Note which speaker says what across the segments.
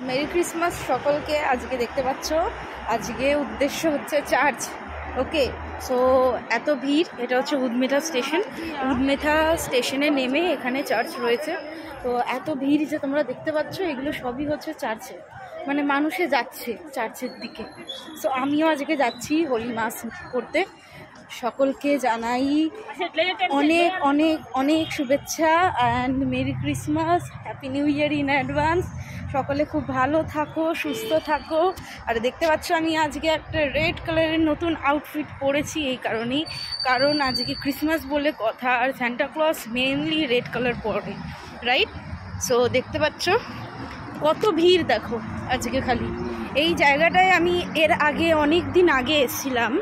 Speaker 1: Merry Christmas সকলকে। আজকে দেখতে পাচ্ছ আজকে উদ্দেশ্য হচ্ছে চার্চ। ওকে, সো এত ভিড়, এটা হচ্ছে উদমেথা স্টেশন। উদমেথা স্টেশনে নেমে এখানে চার্চ রয়েছে। তো এত ভিড় যে তোমরা দেখতে পাচ্ছ, এগুলো সবই হচ্ছে চার্চে, মানে মানুষে যাচ্ছে চার্চের দিকে। সো আমিও আজকে যাচ্ছি হোলি মাস করতে। সকলকে জানাই অনেক অনেক অনেক শুভেচ্ছা and merry Christmas, happy new year in advance. সকলে খুব ভালো থাকো, সুস্থ থাকো। আর দেখতে পাচ্ছ আমি আজকে একটা রেড কালারের নতুন আউটফিট পরেছি এই কারণেই, কারণ আজকে ক্রিসমাস বলে কথা, আর Santa Claus mainly red colour পরে, রাইট? সো দেখতে পাচ্ছ কত ভিড় দেখো আজকে। খালি এই জায়গাটায় আমি এর আগে অনেক দিন আগে এসেছিলাম,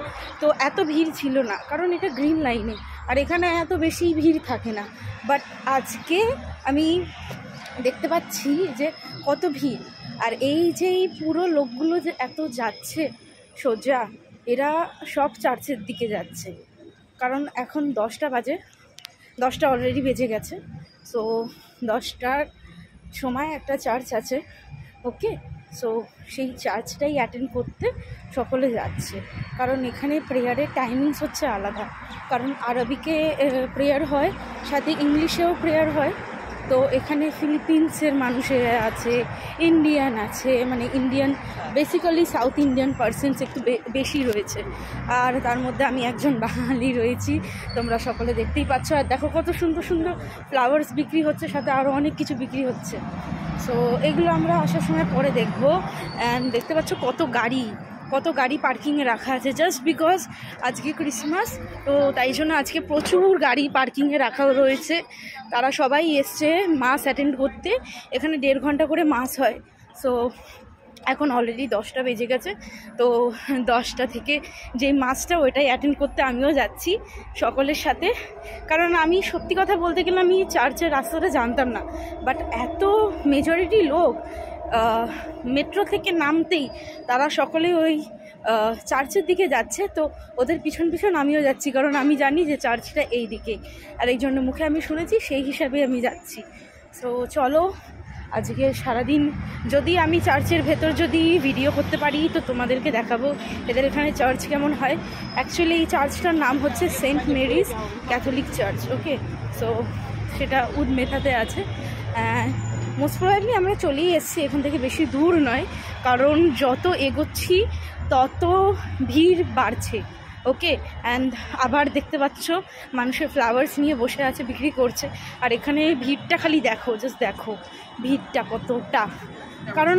Speaker 1: তো এত ভিড় ছিল না, কারণ এটা গ্রিন লাইনে আর এখানে এত বেশি ভিড় থাকে না। বাট আজকে আমি দেখতে পাচ্ছি যে কত ভিড়। আর এই যে পুরো লোকগুলো যে এত যাচ্ছে সোজা, এরা সব চার্চের দিকে যাচ্ছে, কারণ এখন 10টা বাজে, 10টা অলরেডি বেজে গেছে। সো 10টার সময় একটা চার্চ আছে, ওকে। সো সেই চার্চটাই অ্যাটেন্ড করতে সকলে যাচ্ছে, কারণ এখানে প্রেয়ারের টাইমিংস হচ্ছে আলাদা, কারণ আরবিকে প্রেয়ার হয়, সাথে ইংলিশেও প্রেয়ার হয়। তো এখানে ফিলিপিন্সের মানুষেরা আছে, ইন্ডিয়ান আছে, মানে Indian basically south Indian persons একটু বেশি রয়েছে, আর তার মধ্যে আমি একজন বাঙালি রয়েছি, তোমরা সকলে দেখতেই পাচ্ছ। আর দেখো কত সুন্দর সুন্দর ফ্লাওয়ার্স বিক্রি হচ্ছে, সাথে আরও অনেক কিছু বিক্রি হচ্ছে। সো এগুলো আমরা আসার সময় পরে দেখবো। অ্যান্ড দেখতে পাচ্ছ কত গাড়ি পার্কিংয়ে রাখা আছে, জাস্ট বিকজ আজকে ক্রিসমাস, তো তাই জন্য আজকে প্রচুর গাড়ি পার্কিংয়ে রাখা রয়েছে। তারা সবাই এসছে মাস অ্যাটেন্ড করতে, এখানে 1.5 ঘন্টা করে মাস হয়। সো এখন অলরেডি 10টা বেজে গেছে, তো 10টা থেকে যেই মাসটা ওইটাই অ্যাটেন্ড করতে আমিও যাচ্ছি সকলের সাথে। কারণ আমি সত্যি কথা বলতে গেলে আমি চার্চের রাস্তাটা জানতাম না, বাট এত মেজরিটি লোক মেট্রো থেকে নামতেই তারা সকলে ওই চার্চের দিকে যাচ্ছে, তো ওদের পিছন পিছন আমিও যাচ্ছি, কারণ আমি জানি যে চার্চটা এই দিকে, আর এই জন্য মুখে আমি শুনেছি, সেই হিসাবে আমি যাচ্ছি। সো চলো আজকে সারাদিন যদি আমি চার্চের ভেতর যদি ভিডিও করতে পারি তো তোমাদেরকে দেখাবো এদের এখানে চার্চ কেমন হয়। অ্যাকচুয়ালি এই চার্চটার নাম হচ্ছে সেন্ট মেরিজ ক্যাথলিক চার্চ, ওকে। সো সেটা উদমেথাতে আছে। মোস্ট প্রবাবলি আমরা চলেই এসেছি, এখান থেকে বেশি দূর নয়, কারণ যত এগোচ্ছি তত ভিড় বাড়ছে, ওকে। অ্যান্ড আবার দেখতে পাচ্ছ মানুষের ফ্লাওয়ার্স নিয়ে বসে আছে, বিক্রি করছে। আর এখানে ভিড়টা খালি দেখো, জাস্ট দেখো ভিড়টা কতটা, কারণ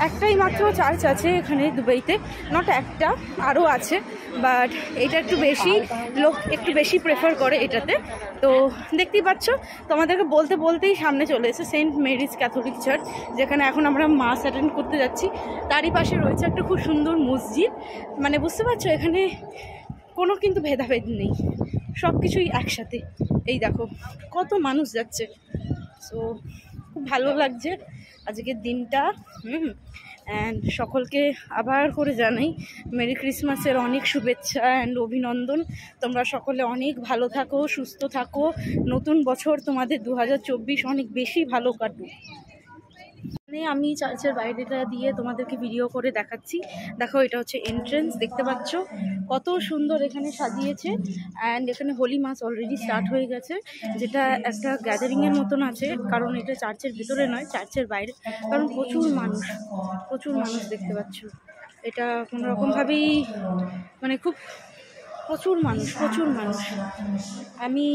Speaker 1: একটাই মাত্র চার্চ আছে এখানে দুবাইতে, নট একটা, আরও আছে, বাট এটা একটু বেশি লোক একটু বেশি প্রেফার করে এটাতে। তো দেখতেই পাচ্ছ, তোমাদেরকে বলতে বলতেই সামনে চলে এসেছে সেন্ট মেরিজ ক্যাথলিক চার্চ, যেখানে এখন আমরা মাস অ্যাটেন্ড করতে যাচ্ছি। তারই পাশে রয়েছে একটা খুব সুন্দর মসজিদ, মানে বুঝতে পারছো এখানে কোনো কিন্তু ভেদাভেদ নেই, সব কিছুই একসাথে। এই দেখো কত মানুষ যাচ্ছে। সো খুব ভালো লাগছে আজকের দিনটা। অ্যান্ড সকলকে আবার করে জানাই মেরি ক্রিসমাসের অনেক শুভেচ্ছা অ্যান্ড অভিনন্দন। তোমরা সকলে অনেক ভালো থাকো, সুস্থ থাকো, নতুন বছর তোমাদের 2024 অনেক বেশি ভালো কাটুক। আমি চার্চের বাইরেটা দিয়ে তোমাদেরকে ভিডিও করে দেখাচ্ছি। দেখো এটা হচ্ছে এন্ট্রেন্স, দেখতে পাচ্ছ কত সুন্দর এখানে সাজিয়েছে। অ্যান্ড এখানে হোলি মাস অলরেডি স্টার্ট হয়ে গেছে, যেটা একটা গ্যাদারিংয়ের মতন আছে, কারণ এটা চার্চের ভিতরে নয়, চার্চের বাইরে, কারণ প্রচুর মানুষ দেখতে পাচ্ছ। এটা কোনো রকমভাবেই মানে খুব প্রচুর মানুষ। আমি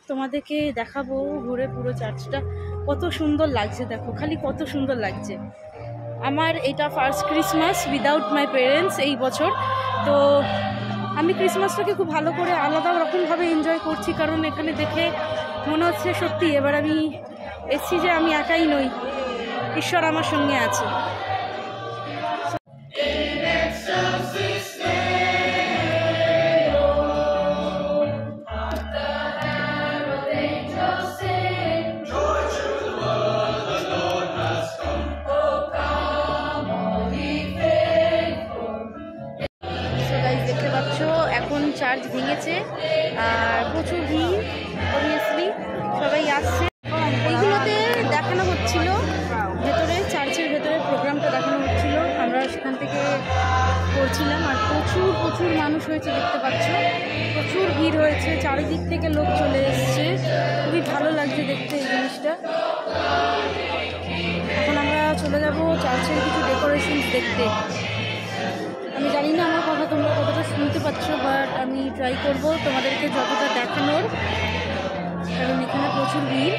Speaker 1: তোমাদেরকে দেখাবো ঘুরে পুরো চার্চটা, কত সুন্দর লাগছে দেখো, খালি কত সুন্দর লাগছে। আমার এটা first Christmas without my parents এই বছর, তো আমি ক্রিসমাসটাকে খুব ভালো করে আলাদা রকমভাবে এনজয় করছি, কারণ এখানে দেখে মনে হচ্ছে সত্যি এবার আমি এসেছি যে আমি একাই নই, ঈশ্বর আমার সঙ্গে আছে। এখন চার্চ ভেঙেছে আর প্রচুর ভিড়, অবভিয়াসলি সবাই আসছে। এইগুলোতে দেখানো হচ্ছিল ভেতরে, চার্চের ভেতরে প্রচুর মানুষ হয়েছে দেখতে পাচ্ছ, প্রচুর ভিড় হয়েছে, চারিদিক থেকে লোক চলে এসছে, খুবই ভালো লাগছে দেখতে এই জিনিসটা। এখন আমরা চলে যাব চার্চের কিছু ডেকোরেশন দেখতে। আমি জানি না আমার কথা তোমরা কতটা শুনতে পাচ্ছ, বাট আমি ট্রাই করব তোমাদেরকে যতটা দেখানোর, কারণ এখানে প্রচুর ভিড়।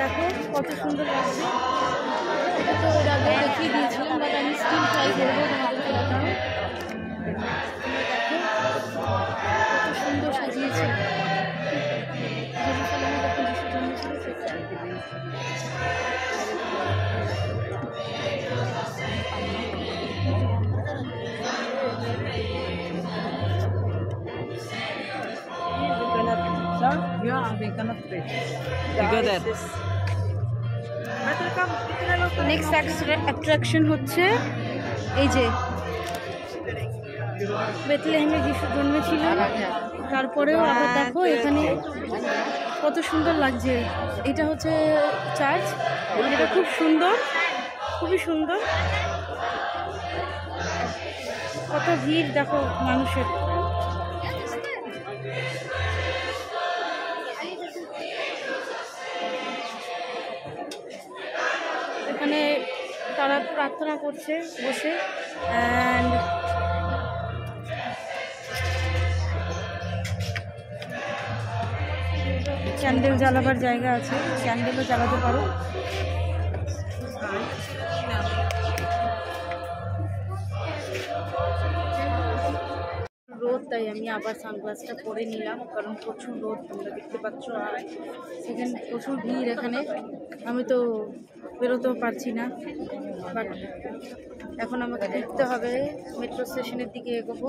Speaker 1: দেখো কত সুন্দর লাগছে, এটা তো ওর আগে দেখিয়ে দিয়েছিলাম, বাট আমি স্টিল ট্রাই করবো তোমাদেরকে দেখানো। দেখো কত সুন্দর সাজিয়েছে, নেক্সট অ্যাট্রাকশন হচ্ছে এই যে বেথলেহেমে যিশু জন্মেছিল, তারপরেও আবার দেখো এখানে কত সুন্দর লাগছে। এটা হচ্ছে চার্চ, এটা খুব সুন্দর, খুবই সুন্দর, কত ভিড় দেখো মানুষের। এখানে তারা প্রার্থনা করছে বসে, অ্যান্ড ক্যান্ডেল জ্বালাবার জায়গা আছে, ক্যান্ডেলও জ্বালাতে পারো। রোদ, তাই আমি আবার সানগ্লাসটা পরে নিলাম, কারণ প্রচুর রোদ তোমরা দেখতে পাচ্ছ, আর সেখানে প্রচুর ভিড় এখানে, আমি তো বেরোতেও পারছি না। বাট এখন আমাকে দেখতে হবে, মেট্রো স্টেশনের দিকে এগোবো।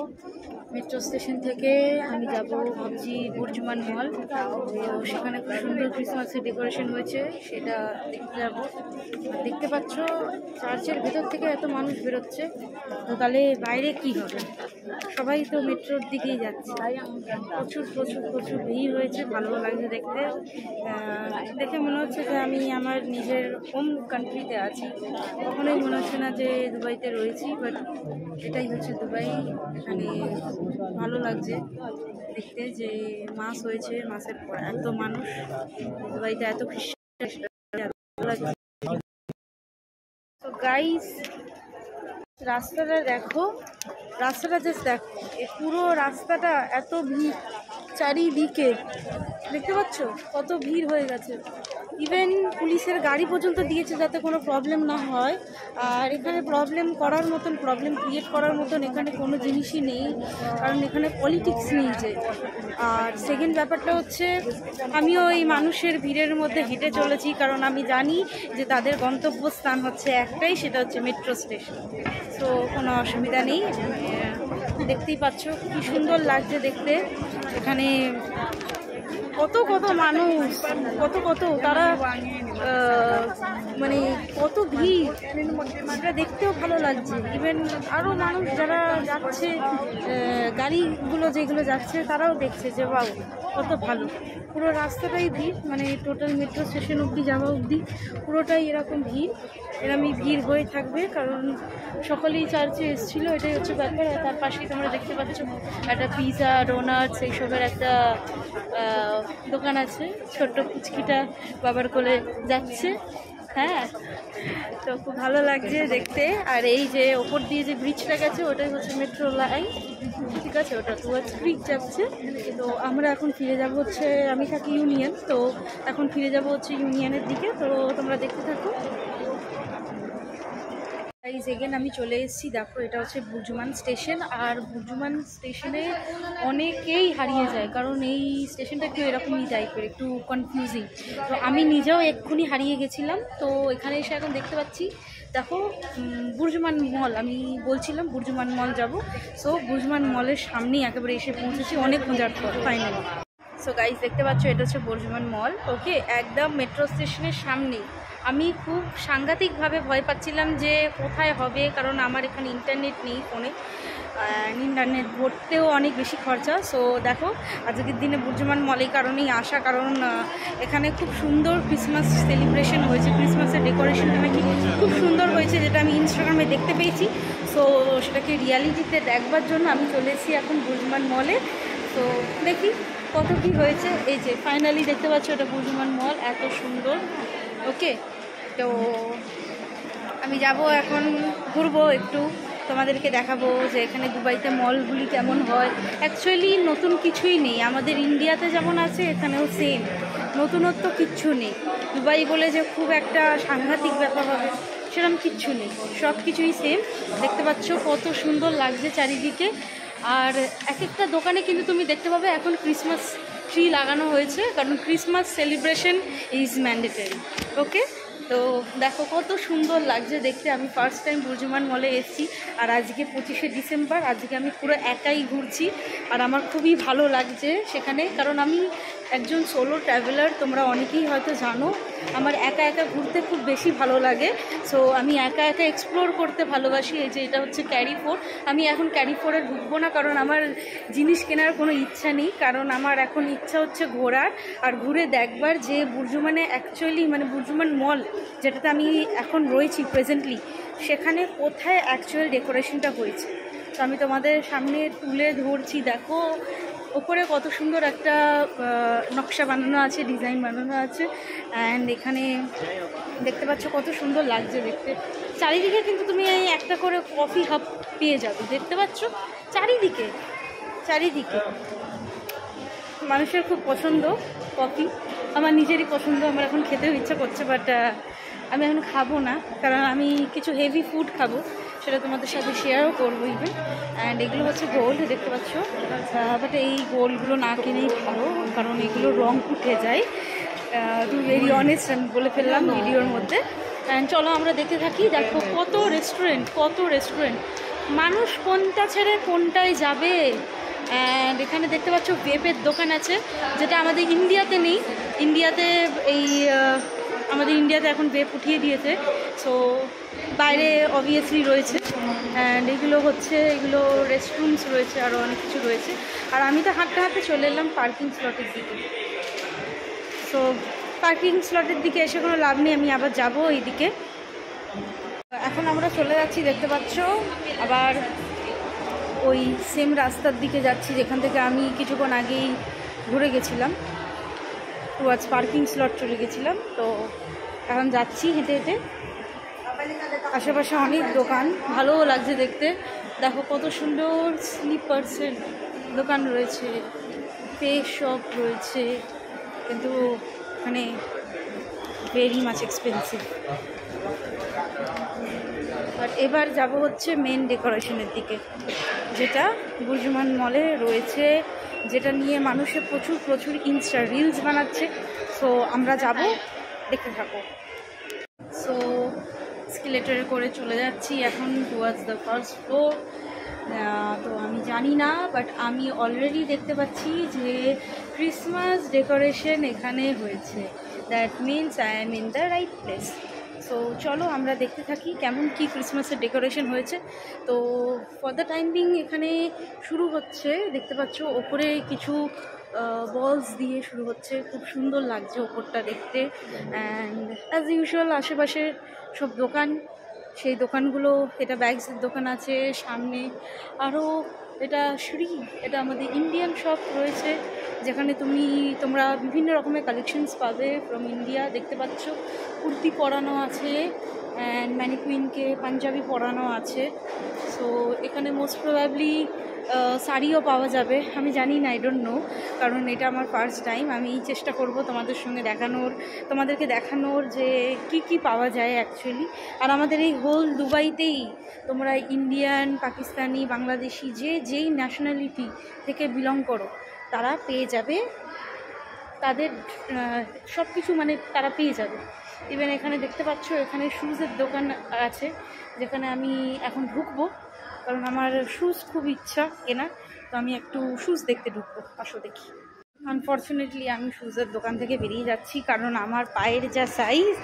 Speaker 1: মেট্রো স্টেশন থেকে আমি যাব ভাবছি বুর্জমান মল, তো সেখানে খুব সুন্দর ক্রিসমাসের ডেকোরেশন হয়েছে, সেটা দেখতে যাব। দেখতে পাচ্ছ চার্চের ভেতর থেকে এত মানুষ বেরোচ্ছে, তো তাহলে বাইরে কি হবে, সবাই তো মেট্রোর দিকেই যাচ্ছে, প্রচুর প্রচুর প্রচুর ভিড় হয়েছে, ভালো লাগছে দেখতে। দেখে মনে হচ্ছে যে আমি আমার নিজের হোম কান্ট্রিতে আছি, কখনোই মনে হচ্ছে না যে দুবাইতে রয়েছি, বাট এটাই হচ্ছে দুবাই। এখানে ভালো লাগছে দেখতে যে মাস হয়েছে, মাসের পর এত মানুষ দুবাইতে, এত খ্রিস্টান। তো গাইস রাস্তাটা দেখো, রাস্তাটা জাস্ট দেখো, এই পুরো রাস্তাটা এত ভিড়, চারিদিকে দেখতে পাচ্ছ কত ভিড় হয়ে গেছে। ইভেন পুলিশের গাড়ি পর্যন্ত দিয়েছে যাতে কোনো প্রবলেম না হয়, আর এখানে প্রবলেম করার মতন, প্রবলেম ক্রিয়েট করার মতন এখানে কোনো জিনিসই নেই, কারণ এখানে পলিটিক্স নেই যে। আর সেকেন্ড ব্যাপারটা হচ্ছে আমিও এই মানুষের ভিড়ের মধ্যে হেঁটে চলেছি, কারণ আমি জানি যে তাদের গন্তব্যস্থান হচ্ছে একটাই, সেটা হচ্ছে মেট্রো স্টেশন। তো কোনো অসুবিধা নেই, দেখতেই পাচ্ছ কি সুন্দর লাগছে দেখতে। এখানে কত কত মানুষ, কত কত তারা, মানে কত ভিড়, সেটা দেখতেও ভালো লাগছে। ইভেন আরও মানুষ যারা যাচ্ছে, গাড়িগুলো যেগুলো যাচ্ছে তারাও দেখছে যে বাউ কত ভালো। পুরো রাস্তাটাই ভিড়, মানে টোটাল মেট্রো স্টেশন অবধি যাওয়া অবধি পুরোটাই এরকম ভিড়, এরকমই ভিড় হয়ে থাকবে, কারণ সকলেই চার্চে এসেছিলো, এটাই হচ্ছে ব্যাপার। আর তার পাশেই তোমরা দেখতে পাচ্ছ একটা পিৎজা, ডোনাটস এইসবের একটা দোকান আছে, ছোট্ট পুচকিটা বাবার কোলে যাচ্ছে। হ্যাঁ, তো খুব ভালো লাগছে দেখতে। আর এই যে ওপর দিয়ে যে ব্রিজটা গেছে ওটাই হচ্ছে মেট্রো লাইন, ঠিক আছে, ওটা টুয়ার্ডস ব্রিজ যাচ্ছে। তো আমরা এখন ফিরে যাব হচ্ছে, আমি থাকি ইউনিয়ন, তো এখন ফিরে যাব হচ্ছে ইউনিয়নের দিকে। তো তোমরা দেখতে থাকো। গাইজ এগেন আমি চলে এসেছি, দেখো এটা হচ্ছে বুর্জুমান স্টেশন। আর বুর্জুমান স্টেশনে অনেকেই হারিয়ে যায়, কারণ এই স্টেশনটা একটু এরকমই টাইপের, একটু কনফিউজিং। তো আমি নিজেও এক্ষুনি হারিয়ে গেছিলাম। তো এখানে এসে এখন দেখতে পাচ্ছি, দেখো বুর্জুমান মল, আমি বলছিলাম বুর্জুমান মল যাব। সো বুর্জুমান মলের সামনেই একেবারে এসে পৌঁছেছি, অনেক খোঁজার পর ফাইনালি। সো গাইজ দেখতে পাচ্ছ, এটা হচ্ছে বুর্জুমান মল। ওকে, একদম মেট্রো স্টেশনের সামনেই। আমি খুব সাংঘাতিকভাবে ভয় পাচ্ছিলাম যে কোথায় হবে, কারণ আমার এখানে ইন্টারনেট নেই ফোনে, ইন্টারনেট ভরতেও অনেক বেশি খরচা। সো দেখো আজকের দিনে বুর্জুমান মলের কারণেই আসা, কারণ এখানে খুব সুন্দর ক্রিসমাস সেলিব্রেশন হয়েছে, ক্রিসমাসের ডেকোরেশনটা নাকি খুব সুন্দর হয়েছে, যেটা আমি ইনস্টাগ্রামে দেখতে পেয়েছি। সো সেটাকে রিয়ালিটিতে দেখবার জন্য আমি চলে এসেছি এখন বুর্জুমান মলে। তো দেখি কত কি হয়েছে। এই যে ফাইনালি দেখতে পাচ্ছ, এটা বুর্জুমান মল, এত সুন্দর। ওকে, তো আমি যাব এখন, ঘুরবো একটু, তোমাদেরকে দেখাবো যে এখানে দুবাইতে মলগুলি কেমন হয়। অ্যাকচুয়ালি নতুন কিছুই নেই, আমাদের ইন্ডিয়াতে যেমন আছে এখানেও সেম, নতুনত্ব কিচ্ছু নেই। দুবাই বলে যে খুব একটা সাংঘাতিক ব্যাপার হবে সেরকম কিচ্ছু নেই, সব কিছুই সেম। দেখতে পাচ্ছ কত সুন্দর লাগছে চারিদিকে। আর এক একটা দোকানে কিন্তু তুমি দেখতে পাবে এখন ক্রিসমাস ট্রি লাগানো হয়েছে, কারণ ক্রিসমাস সেলিব্রেশন ইজ ম্যান্ডেটরি। ওকে, তো দেখো কত সুন্দর লাগছে দেখতে। আমি ফার্স্ট টাইম বুর্জুমান মলে এসেছি, আর আজকে 25শে ডিসেম্বর, আজকে আমি পুরো একাই ঘুরছি। আর আমার খুবই ভালো লাগছে সেখানে, কারণ আমি একজন সোলো ট্রাভেলার, তোমরা অনেকেই হয়তো জানো আমার একা একা ঘুরতে খুব বেশি ভালো লাগে। সো আমি একা একা এক্সপ্লোর করতে ভালোবাসি। এই যে এটা হচ্ছে ক্যারিফোর, আমি এখন ক্যারিফোরে ঢুকবো না, কারণ আমার জিনিস কেনার কোনো ইচ্ছা নেই, কারণ আমার এখন ইচ্ছা হচ্ছে ঘোরার আর ঘুরে দেখবার যে বুর্জুমানে অ্যাকচুয়ালি মানে বুর্জুমান মল যেটাতে আমি এখন রয়েছি প্রেজেন্টলি, সেখানে কোথায় অ্যাকচুয়াল ডেকোরেশনটা হয়েছে। তো আমি তোমাদের সামনে তুলে ধরছি। দেখো ওপরে কত সুন্দর একটা নকশা বানানো আছে, ডিজাইন বানানো আছে। অ্যান্ড এখানে দেখতে পাচ্ছ কত সুন্দর লাগছে দেখতে। চারিদিকে কিন্তু তুমি এই একটা করে কফি হাব পেয়ে যাবে, দেখতে পাচ্ছ চারিদিকে চারিদিকে। মানুষের খুব পছন্দ কফি, আমার নিজেরই পছন্দ, আমার এখন খেতেও ইচ্ছা করছে, বাট আমি এখন খাবো না, কারণ আমি কিছু হেভি ফুড খাবো, সেটা তোমাদের সাথে শেয়ারও করবো ইভেন। অ্যান্ড এগুলো হচ্ছে গোল্ড, দেখতে পাচ্ছ, বাট এই গোল্ডগুলো না কিনেই ভালো, কারণ এগুলো রং উঠে যায়। টু ভেরি অনেস্ট আমি বলে ফেললাম ভিডিওর মধ্যে। অ্যান্ড চলো আমরা দেখতে থাকি। দেখো কত রেস্টুরেন্ট, কত রেস্টুরেন্ট, মানুষ কোনটা ছেড়ে কোনটায় যাবে। অ্যান্ড এখানে দেখতে পাচ্ছ ভেপের দোকান আছে, যেটা আমাদের ইন্ডিয়াতে নেই। ইন্ডিয়াতে আমাদের ইন্ডিয়াতে এখন ভেপ উঠিয়ে দিয়েছে, সো বাইরে অবভিয়াসলি রয়েছে। অ্যান্ড এগুলো হচ্ছে, এগুলো রেস্টরুমস রয়েছে, আরও অনেক কিছু রয়েছে। আর আমি তো হাঁটতে হাঁটতে চলে এলাম পার্কিং স্লটের দিকে। সো পার্কিং স্লটের দিকে এসে কোনো লাভ নেই, আমি আবার যাব এইদিকে। এখন আমরা চলে যাচ্ছি, দেখতে পাচ্ছ, আবার ওই সেম রাস্তার দিকে যাচ্ছি যেখান থেকে আমি কিছুক্ষণ আগেই ঘুরে গেছিলাম, টুয়ার্ডস পার্কিং স্লট চলে গেছিলাম। তো এখন যাচ্ছি হেঁটে হেঁটে, আশেপাশে অনেক দোকান, ভালোও লাগছে দেখতে। দেখো কত সুন্দর স্লিপার্সের দোকান রয়েছে, ফেস শপ রয়েছে, কিন্তু মানে ভেরি মাচ এক্সপেন্সিভ। বাট এবার যাব হচ্ছে মেন ডেকোরেশনের দিকে, যেটা বুর্জুমান মলে রয়েছে, যেটা নিয়ে মানুষে প্রচুর প্রচুর ইনস্টা রিলস বানাচ্ছে। সো আমরা যাব, দেখতে থাকো। সো স্কেলেটরে করে চলে যাচ্ছি এখন টুয়ার্ডস দ্য ফার্স্ট ফ্লোর। তো আমি জানি না, বাট আমি অলরেডি দেখতে পাচ্ছি যে ক্রিসমাস ডেকোরেশন এখানে হয়েছে। That means I am in the right place. So চলো আমরা দেখতে থাকি কেমন কি ক্রিসমাসের ডেকোরেশন হয়েছে। তো ফর দ্য টাইম বিং এখানে শুরু হচ্ছে, দেখতে পাচ্ছ ওপরে কিছু বলস দিয়ে শুরু হচ্ছে, খুব সুন্দর লাগছে ওপরটা দেখতে। অ্যান্ড অ্যাজ ইউজুয়াল আশেপাশে সব দোকান, সেই দোকানগুলো, এটা ব্যাগসের দোকান আছে সামনে, আরও এটা শ্রী, এটা আমাদের ইন্ডিয়ান শপ রয়েছে, যেখানে তোমরা বিভিন্ন রকমের কালেকশনস পাবে ফ্রম ইন্ডিয়া। দেখতে পাচ্ছ কুর্তি পরানো আছে, অ্যান্ড ম্যানিকুইনকে পাঞ্জাবি পরানো আছে। সো এখানে মোস্ট প্রবাবলি শাড়িও পাওয়া যাবে। আমি জানি না, আই ডোন্ট নো, কারণ এটা আমার ফার্স্ট টাইম। আমি চেষ্টা করব তোমাদের সঙ্গে তোমাদেরকে দেখানোর যে কি পাওয়া যায় অ্যাকচুয়ালি। আর আমাদের এই হোল দুবাইতেই তোমরা ইন্ডিয়ান, পাকিস্তানি, বাংলাদেশি যেই ন্যাশনালিটি থেকে বিলং করো তারা পেয়ে যাবে, তাদের সব কিছু মানে তারা পেয়ে যাবে। ইভেন এখানে দেখতে পাচ্ছ, এখানে শ্যুজের দোকান আছে, যেখানে আমি এখন ঢুকবো, কারণ আমার শ্যুজ খুব ইচ্ছা কেনা। তো আমি একটু শ্যুজ দেখতে ঢুকবো, আসো দেখি। আনফর্চুনেটলি আমি শ্যুজের দোকান থেকে বেরিয়ে যাচ্ছি, কারণ আমার পায়ের যা সাইজ,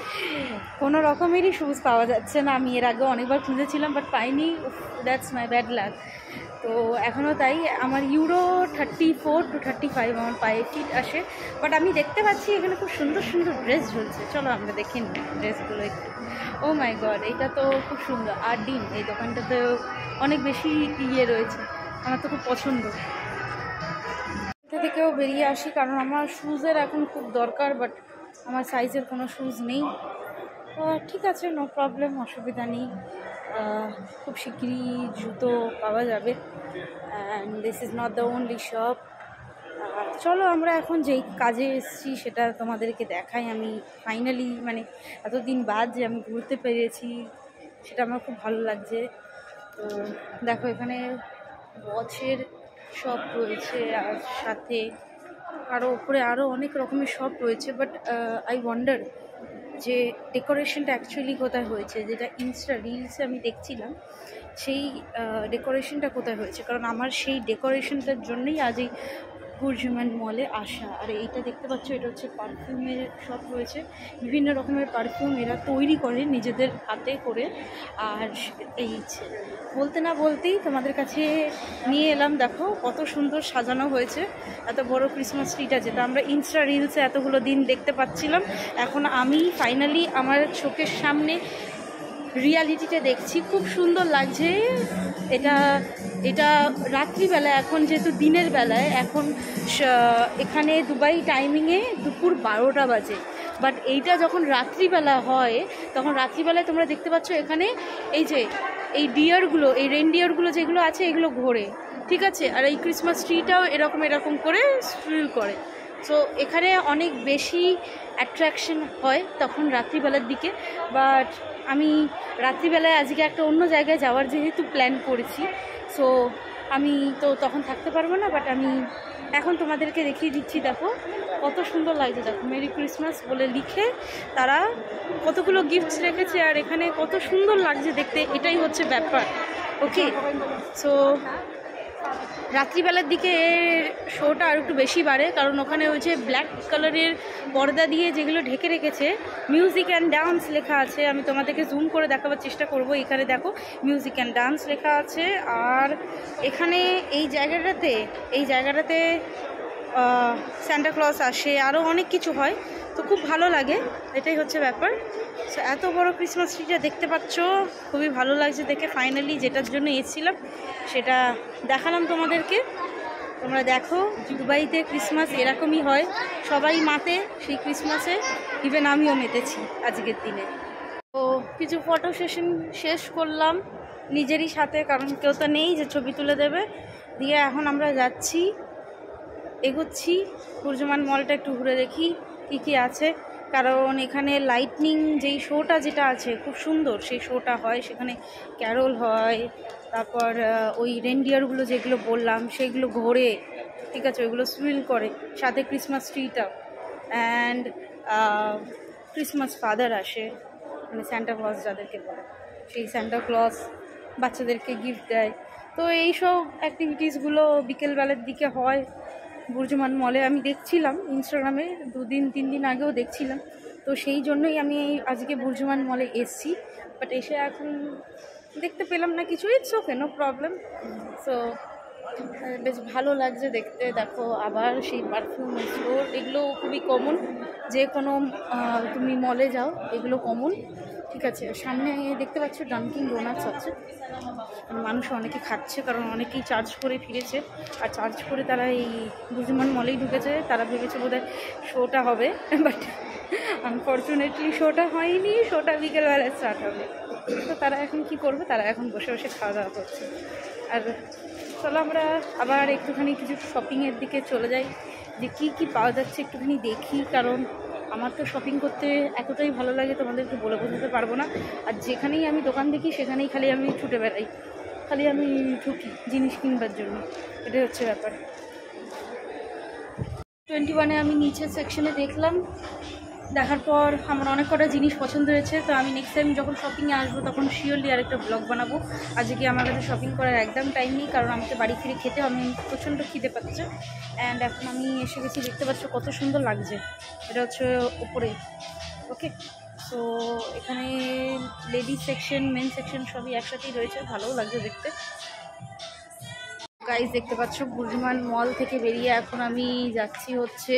Speaker 1: কোনো রকমেরই শ্যুজ পাওয়া যাচ্ছে না। আমি এর আগে অনেকবার খুঁজেছিলাম বাট পাইনি। That's my bad luck. তো এখনও তাই, আমার ইউরো 34 to 35 আমার পায়ে ফিট আসে। বাট আমি দেখতে পাচ্ছি এখানে খুব সুন্দর সুন্দর ড্রেস ঝুলছে, চলো আমরা দেখে নিই ড্রেসগুলো একটু। ও মাই গড, এটা তো খুব সুন্দর। আর ডিন, এই দোকানটাতে অনেক বেশি রয়েছে, আমার তো খুব পছন্দ। থেকেও বেরিয়ে আসি, কারণ আমার শ্যুজের এখন খুব দরকার, বাট আমার সাইজের কোনো শ্যুজ নেই। ঠিক আছে, নো প্রবলেম, অসুবিধা নেই। খুব শিগগিরই জুতো পাওয়া যাবে। And this is not the only shop. চলো আমরা এখন যেই কাজে এসেছি সেটা তোমাদেরকে দেখাই। আমি ফাইনালি মানে এতদিন বাদ যে আমি ঘুরতে পেরেছি, সেটা আমার খুব ভালো লাগছে। তো দেখো, এখানে ওয়াচের শপ রয়েছে, আর সাথে আরও উপরে আরও অনেক রকমের শপ রয়েছে। বাট আই ওয়ান্ডার যে ডেকোরেশনটা অ্যাকচুয়ালি কোথায় হয়েছে, যেটা ইনস্টা রিলসে আমি দেখছিলাম, সেই ডেকোরেশনটা কোথায় হয়েছে। কারণ আমার সেই ডেকোরেশনটার জন্যই আজ এই বুর্জমান মলে আসা। আর এইটা দেখতে পাচ্ছ, এটা হচ্ছে পারফিউমের শপ রয়েছে। বিভিন্ন রকমের পারফিউম এরা তৈরি করে নিজেদের হাতে করে। আর এই বলতে না বলতেই তোমাদের কাছে নিয়ে এলাম। দেখো কত সুন্দর সাজানো হয়েছে, এত বড় ক্রিসমাস ট্রিটা, যেটা আমরা ইনস্টা রিলসে এতগুলো দিন দেখতে পাচ্ছিলাম। এখন আমি ফাইনালি আমার চোখের সামনে রিয়ালিটিটা দেখছি, খুব সুন্দর লাগছে। এটা রাত্রিবেলা, এখন যেহেতু দিনের বেলায়, এখন এখানে দুবাই টাইমিংয়ে দুপুর 12টা বাজে। বাট এইটা যখন রাত্রিবেলা হয়, তখন রাত্রিবেলায় তোমরা দেখতে পাচ্ছ এখানে এই যে এই ডিয়ারগুলো, এই রেনডিয়ারগুলো যেগুলো আছে, এগুলো ঘোরে, ঠিক আছে। আর এই ক্রিসমাস ট্রিটাও এরকম করে স্ট্রিল করে। সো এখানে অনেক বেশি অ্যাট্রাকশন হয় তখন রাত্রিবেলার দিকে। বাট আমি রাত্রিবেলায় আজকে একটা অন্য জায়গায় যাওয়ার যেহেতু প্ল্যান করেছি, সো আমি তো তখন থাকতে পারবো না। বাট আমি এখন তোমাদেরকে দেখিয়ে দিচ্ছি। দেখো কত সুন্দর লাগছে, দেখো মেরি ক্রিসমাস বলে লিখে তারা কতগুলো গিফটস রেখেছে, আর এখানে কত সুন্দর লাগছে দেখতে, এটাই হচ্ছে ব্যাপার। ওকে, সো রাত্রিবেলার দিকে শোটা আর একটু বেশি বাড়ে, কারণ ওখানে ওই যে ব্ল্যাক কালারের পর্দা দিয়ে যেগুলো ঢেকে রেখেছে, মিউজিক অ্যান্ড ডান্স লেখা আছে। আমি তোমাদেরকে জুম করে দেখাবার চেষ্টা করব। এখানে দেখো মিউজিক অ্যান্ড ডান্স লেখা আছে। আর এখানে এই জায়গাটাতে সান্টা ক্লজ আসে, আরও অনেক কিছু হয়, তো খুব ভালো লাগে, এটাই হচ্ছে ব্যাপার। সো এত বড় ক্রিসমাস ট্রিটা দেখতে পাচ্ছ, খুবই ভালো লাগছে দেখে। ফাইনালি যেটার জন্য এসেছিলাম সেটা দেখালাম তোমাদেরকে। তোমরা দেখো, দুবাইতে ক্রিসমাস এরকমই হয়, সবাই মাতে সেই ক্রিসমাসে, ইভেন আমিও মেতেছি আজকের দিনে। তো কিছু ফটো সেশন শেষ করলাম নিজেরই সাথে, কারণ কেউ তো নেই যে ছবি তুলে দেবে। দিয়ে এখন আমরা এগোচ্ছি বুর্জমান মলটা, একটু ঘুরে দেখি কী আছে। কারণ এখানে লাইটনিং যেই শোটা যেটা আছে খুব সুন্দর, সেই শোটা হয়, সেখানে ক্যারল হয়, তারপর ওই রেনডিয়ারগুলো যেগুলো বললাম সেগুলো ঘোরে, ঠিক আছে, ওইগুলো সুইল করে, সাথে ক্রিসমাস ট্রিটা। অ্যান্ড ক্রিসমাস ফাদার আসে, মানে স্যান্টা ক্লজ যাদেরকে বলে, সেই স্যান্টা ক্লজ বাচ্চাদেরকে গিফট দেয়। তো এইসব অ্যাক্টিভিটিসগুলো বিকেলবেলার দিকে হয় বুর্জমান মলে। আমি দেখছিলাম ইনস্টাগ্রামে 2-3 দিন আগেও দেখছিলাম, তো সেই জন্যই আমি আজকে বুর্জমান মলে এসছি। বাট এসে এখন দেখতে পেলাম না কিছু। It's okay, no problem. So বেশ ভালো লাগছে দেখতে। দেখো আবার সেই পারফিউম স্টোর, এগুলো খুবই কমন, যে কোনো তুমি মলে যাও এগুলো কমন, ঠিক আছে। সামনে দেখতে পাচ্ছ ডানকিন ডোনাটস আছে, মানুষ অনেকে খাচ্ছে, কারণ অনেকেই চার্জ করে ফিরেছে, আর চার্জ করে তারা এই বুর্জমান মলেই ঢুকেছে। তারা ভেবেছে বোধহয় শোটা হবে, বাট আনফর্চুনেটলি শোটা হয়নি, শোটা বিকেলবেলায় স্টার্ট হবে। তো তারা এখন কি করবে, তারা এখন বসে বসে খাওয়া দাওয়া করছে। আর চলো আমরা আবার একটুখানি কিছু শপিংয়ের দিকে চলে যাই, যে কী কী পাওয়া যাচ্ছে একটুখানি দেখি, কারণ আমার তো শপিং করতে এতটাই ভালো লাগে তোমাদেরকে বলে বোঝাতে পারবো না। আর যেখানেই আমি দোকান দেখি সেখানেই খালি আমি ছুটে বেড়াই, খালি আমি ঢুকি জিনিস কিনবার জন্য, এটাই হচ্ছে ব্যাপার। 21-এ আমি নিচের সেকশনে দেখলাম, দেখার পর আমার অনেক কটা জিনিস পছন্দ হয়েছে। তো আমি নেক্সট টাইম যখন শপিংয়ে আসবো তখন শিওরলি আরেকটা ব্লগ বানাবো। আজকে আমার কাছে শপিং করার একদম টাইম নেই, কারণ আমাকে বাড়ি ফিরে খেতে আমি প্রচণ্ড খিদে পাচ্ছে। অ্যান্ড এখন আমি এসে গেছি, দেখতে পাচ্ছ কত সুন্দর লাগছে, এটা হচ্ছে উপরে। ওকে, সো এখানে লেডিস সেকশন, মেন সেকশন সবই একসাথেই রয়েছে, ভালোও লাগছে দেখতে। গাইজ দেখতে পাচ্ছ বুর্জমান মল থেকে বেরিয়ে এখন আমি যাচ্ছি হচ্ছে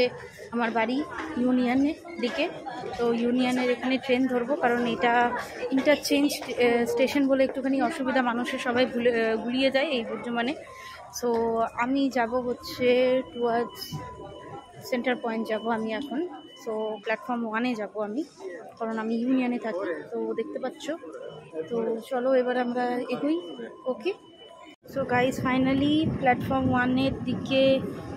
Speaker 1: আমার বাড়ি ইউনিয়নের দিকে। তো ইউনিয়নের এখানে ট্রেন ধরবো, কারণ এটা ইন্টারচেঞ্জ স্টেশন বলে একটুখানি অসুবিধা, মানুষের সবাই গুলিয়ে যায় এই বুর্জমানে। সো আমি যাব হচ্ছে টুয়ার্ডস সেন্টার পয়েন্ট যাব আমি এখন। সো প্ল্যাটফর্ম 1-এ যাব আমি, কারণ আমি ইউনিয়নে থাকি। তো দেখতে পাচ্ছ, তো চলো এবার আমরা এগোই। ওকে, সো গাইজ ফাইনালি প্ল্যাটফর্ম 1-এর দিকে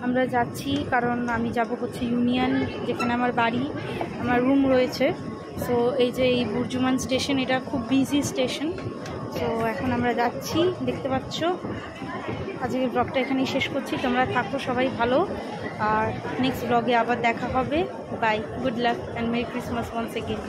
Speaker 1: আমরা যাচ্ছি, কারণ আমি যাব হচ্ছে ইউনিয়ন, যেখানে আমার বাড়ি, আমার রুম রয়েছে। সো এই যে এই বুর্জমান স্টেশন, এটা খুব বিজি স্টেশন। সো এখন আমরা যাচ্ছি, দেখতে পাচ্ছ। আজকের ব্লগটা এখানেই শেষ করছি, তোমরা থাকো সবাই ভালো, আর নেক্সট ব্লগে আবার দেখা হবে। Bye, good luck and merry Christmas once again.